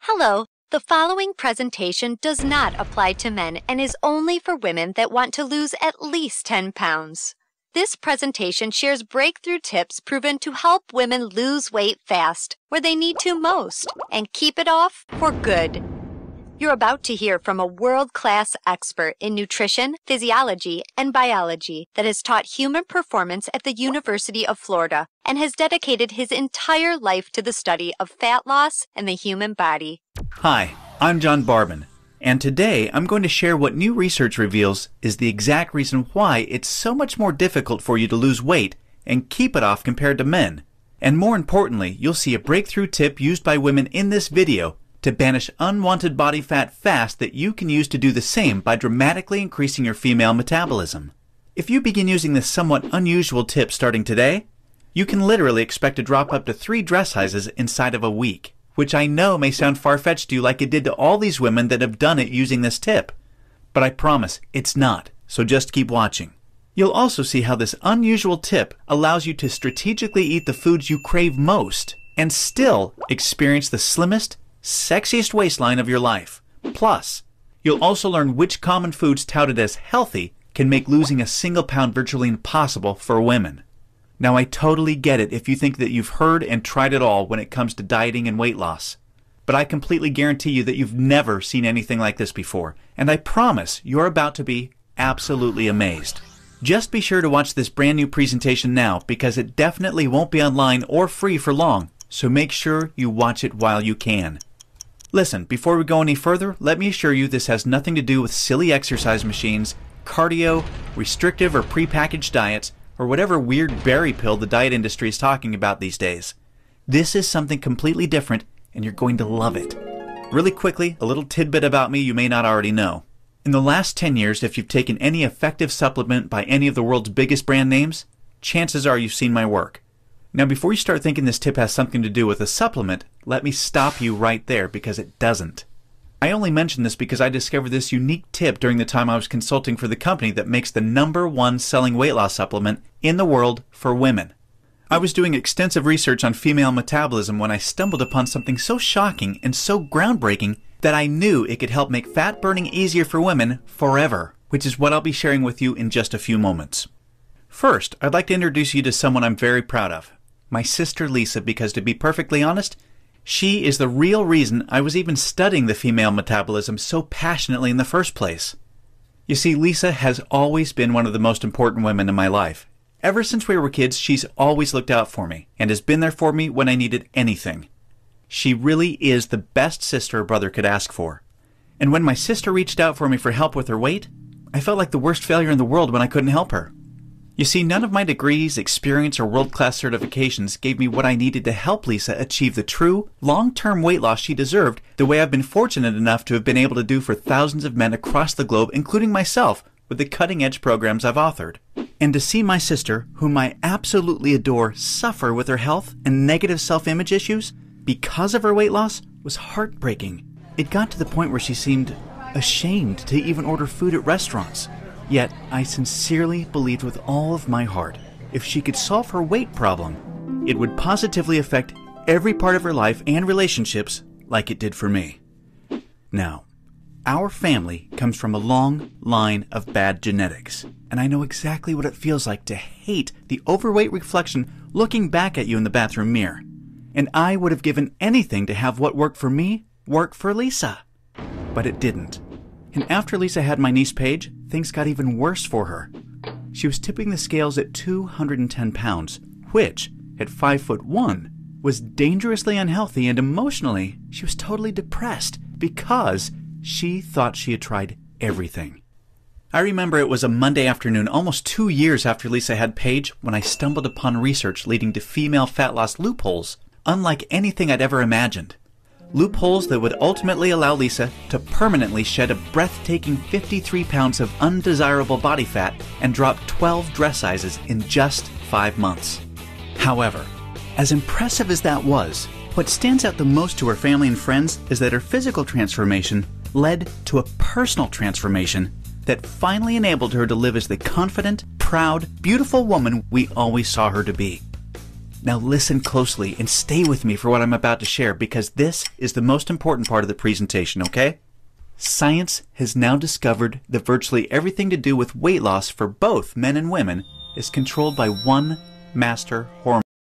Hello, the following presentation does not apply to men and is only for women that want to lose at least 10 pounds. This presentation shares breakthrough tips proven to help women lose weight fast, where they need to most, and keep it off for good. You're about to hear from a world-class expert in nutrition, physiology, and biology that has taught human performance at the University of Florida and has dedicated his entire life to the study of fat loss and the human body. Hi, I'm John Barbin, and today I'm going to share what new research reveals is the exact reason why it's so much more difficult for you to lose weight and keep it off compared to men. And more importantly, you'll see a breakthrough tip used by women in this video to banish unwanted body fat fast that you can use to do the same by dramatically increasing your female metabolism. If you begin using this somewhat unusual tip starting today, you can literally expect to drop up to 3 dress sizes inside of a week, which I know may sound far-fetched to you like it did to all these women that have done it using this tip. But I promise it's not, so just keep watching. You'll also see how this unusual tip allows you to strategically eat the foods you crave most and still experience the slimmest, sexiest waistline of your life. Plus, you'll also learn which common foods touted as healthy can make losing a single pound virtually impossible for women. Now, I totally get it if you think that you've heard and tried it all when it comes to dieting and weight loss. But I completely guarantee you that you've never seen anything like this before, and I promise you're about to be absolutely amazed. Just be sure to watch this brand new presentation now because it definitely won't be online or free for long, so make sure you watch it while you can. Listen, before we go any further, let me assure you this has nothing to do with silly exercise machines, cardio, restrictive or prepackaged diets, or whatever weird berry pill the diet industry is talking about these days. This is something completely different, and you're going to love it. Really quickly, a little tidbit about me you may not already know. In the last 10 years, if you've taken any effective supplement by any of the world's biggest brand names, chances are you've seen my work. Now, before you start thinking this tip has something to do with a supplement, let me stop you right there because it doesn't. I only mention this because I discovered this unique tip during the time I was consulting for the company that makes the #1 selling weight loss supplement in the world for women. I was doing extensive research on female metabolism when I stumbled upon something so shocking and so groundbreaking that I knew it could help make fat burning easier for women forever, which is what I'll be sharing with you in just a few moments. First, I'd like to introduce you to someone I'm very proud of. My sister Lisa, because to be perfectly honest, she is the real reason I was even studying the female metabolism so passionately in the first place. You see, Lisa has always been one of the most important women in my life. Ever since we were kids, she's always looked out for me and has been there for me when I needed anything. She really is the best sister a brother could ask for. And when my sister reached out for me for help with her weight, I felt like the worst failure in the world when I couldn't help her. You see, none of my degrees, experience, or world-class certifications gave me what I needed to help Lisa achieve the true, long-term weight loss she deserved the way I've been fortunate enough to have been able to do for thousands of men across the globe, including myself, with the cutting-edge programs I've authored. And to see my sister, whom I absolutely adore, suffer with her health and negative self-image issues because of her weight loss was heartbreaking. It got to the point where she seemed ashamed to even order food at restaurants. Yet, I sincerely believed with all of my heart, if she could solve her weight problem, it would positively affect every part of her life and relationships like it did for me. Now, our family comes from a long line of bad genetics, and I know exactly what it feels like to hate the overweight reflection looking back at you in the bathroom mirror. And I would have given anything to have what worked for me work for Lisa. But it didn't. And after Lisa had my niece Paige, things got even worse for her. She was tipping the scales at 210 pounds, which, at 5'1", was dangerously unhealthy, and emotionally, she was totally depressed because she thought she had tried everything. I remember it was a Monday afternoon, almost 2 years after Lisa had Paige, when I stumbled upon research leading to female fat loss loopholes, unlike anything I'd ever imagined. Loopholes that would ultimately allow Lisa to permanently shed a breathtaking 53 pounds of undesirable body fat and drop 12 dress sizes in just 5 months. However, as impressive as that was, what stands out the most to her family and friends is that her physical transformation led to a personal transformation that finally enabled her to live as the confident, proud, beautiful woman we always saw her to be. Now listen closely and stay with me for what I'm about to share, because this is the most important part of the presentation, okay? Science has now discovered that virtually everything to do with weight loss for both men and women is controlled by one master hormone.